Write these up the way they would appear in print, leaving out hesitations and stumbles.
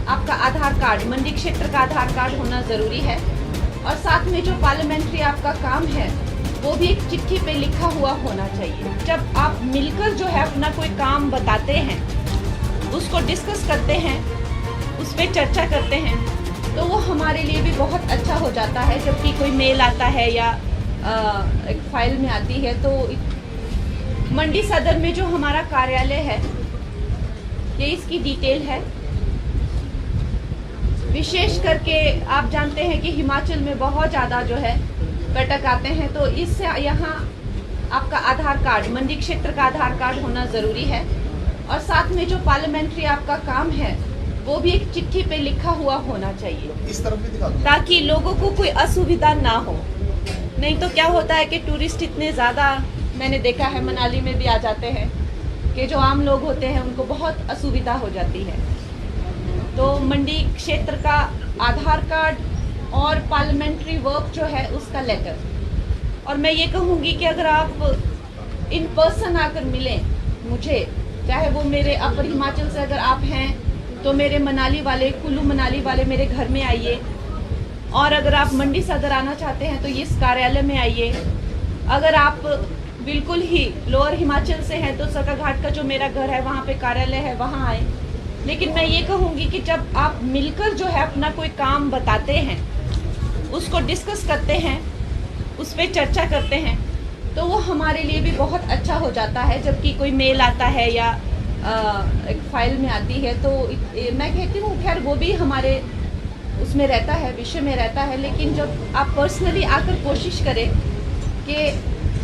आपका आधार कार्ड, मंडी क्षेत्र का आधार कार्ड होना ज़रूरी है। और साथ में जो पार्लियामेंट्री आपका काम है वो भी एक चिट्ठी पे लिखा हुआ होना चाहिए। जब आप मिलकर जो है अपना कोई काम बताते हैं, उसको डिस्कस करते हैं, उस पर चर्चा करते हैं, तो वो हमारे लिए भी बहुत अच्छा हो जाता है। जबकि कोई मेल आता है या एक फाइल में आती है, तो मंडी सदर में जो हमारा कार्यालय है, ये इसकी डिटेल है। विशेष करके आप जानते हैं कि हिमाचल में बहुत ज़्यादा जो है पर्यटक आते हैं, तो इससे यहाँ आपका आधार कार्ड, मंडी क्षेत्र का आधार कार्ड होना ज़रूरी है। और साथ में जो पार्लियामेंट्री आपका काम है वो भी एक चिट्ठी पे लिखा हुआ होना चाहिए, इस तरफ भी दिखा दो, ताकि लोगों को कोई असुविधा ना हो। नहीं तो क्या होता है कि टूरिस्ट इतने ज़्यादा, मैंने देखा है मनाली में भी आ जाते हैं, कि जो आम लोग होते हैं उनको बहुत असुविधा हो जाती है। तो मंडी क्षेत्र का आधार कार्ड और पार्लियामेंट्री वर्क जो है उसका लेटर। और मैं ये कहूँगी कि अगर आप इन पर्सन आकर मिलें मुझे, चाहे वो मेरे अपर हिमाचल से अगर आप हैं तो मेरे मनाली वाले, कुल्लू मनाली वाले मेरे घर में आइए। और अगर आप मंडी सदर आना चाहते हैं तो इस कार्यालय में आइए। अगर आप बिल्कुल ही लोअर हिमाचल से हैं तो सरकाघाट का जो मेरा घर है वहाँ पे कार्यालय है, वहाँ आए। लेकिन मैं ये कहूँगी कि जब आप मिलकर जो है अपना कोई काम बताते हैं, उसको डिस्कस करते हैं, उस पर चर्चा करते हैं, तो वो हमारे लिए भी बहुत अच्छा हो जाता है। जबकि कोई मेल आता है या एक फाइल में आती है, तो मैं कहती हूँ खैर वो भी हमारे उसमें रहता है, विषय में रहता है। लेकिन जब आप पर्सनली आकर कोशिश करें कि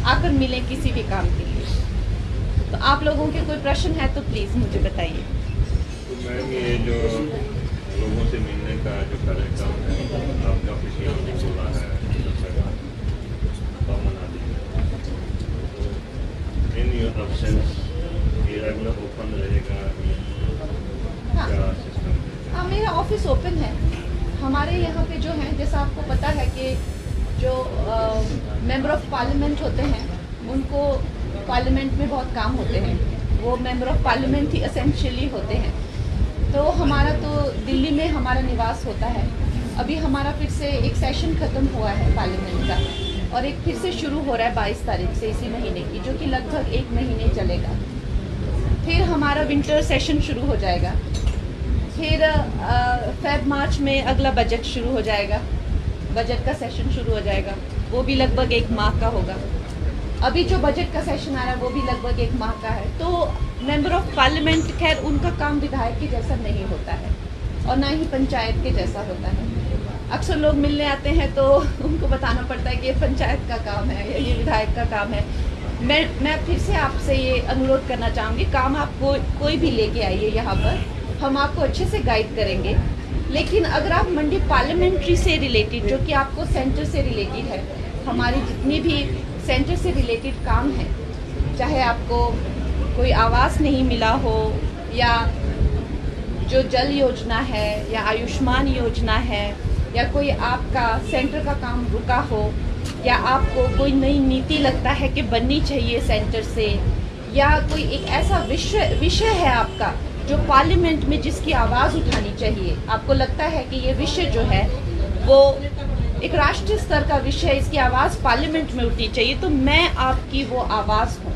आकर मिलें किसी भी काम के लिए। तो आप लोगों के कोई प्रश्न है तो प्लीज़ मुझे बताइए। तो मैम, ये जो लोगों से मिलने का जो कार्यक्रम है, आपने ऑफिशियल भी बोला है इन योर एब्सेंस ये रेगुलर ओपन रहेगा? हाँ। क्या सिस्टम है? हाँ, मेरा ऑफिस ओपन है। हमारे यहाँ पे जो है, जैसा आपको पता है कि जो मेंबर ऑफ पार्लियामेंट होते हैं उनको पार्लियामेंट में बहुत काम होते हैं, वो member of parliament he essentially होते हैं। तो हमारा तो दिल्ली में हमारा निवास होता है। अभी हमारा फिर से एक सेशन ख़त्म हुआ है पार्लियामेंट का, और एक फिर से शुरू हो रहा है 22 तारीख से इसी महीने की, जो कि लगभग 1 महीने चलेगा। फिर हमारा विंटर सेशन शुरू हो जाएगा। फिर फेब मार्च में अगला बजट शुरू हो जाएगा, बजट का सेशन शुरू हो जाएगा, वो भी लगभग 1 माह का होगा। अभी जो बजट का सेशन आ रहा है वो भी लगभग 1 माह का है। तो मेंबर ऑफ पार्लियामेंट, खैर उनका काम विधायक के जैसा नहीं होता है और ना ही पंचायत के जैसा होता है। अक्सर लोग मिलने आते हैं तो उनको बताना पड़ता है कि ये पंचायत का काम है या ये विधायक का काम है। मैं फिर से आपसे ये अनुरोध करना चाहूँगी, काम आप कोई भी लेके आइए यहाँ पर, हम आपको अच्छे से गाइड करेंगे। लेकिन अगर आप मंडी पार्लियामेंट्री से रिलेटेड, जो कि आपको सेंटर से रिलेटेड है, हमारी जितनी भी सेंटर से रिलेटेड काम है, चाहे आपको कोई आवास नहीं मिला हो, या जो जल योजना है, या आयुष्मान योजना है, या कोई आपका सेंटर का काम रुका हो, या आपको कोई नई नीति लगता है कि बननी चाहिए सेंटर से, या कोई एक ऐसा विषय है आपका जो पार्लियामेंट में जिसकी आवाज़ उठानी चाहिए, आपको लगता है कि ये विषय जो है वो एक राष्ट्रीय स्तर का विषय, इसकी आवाज़ पार्लियामेंट में उठनी चाहिए, तो मैं आपकी वो आवाज़ हूँ।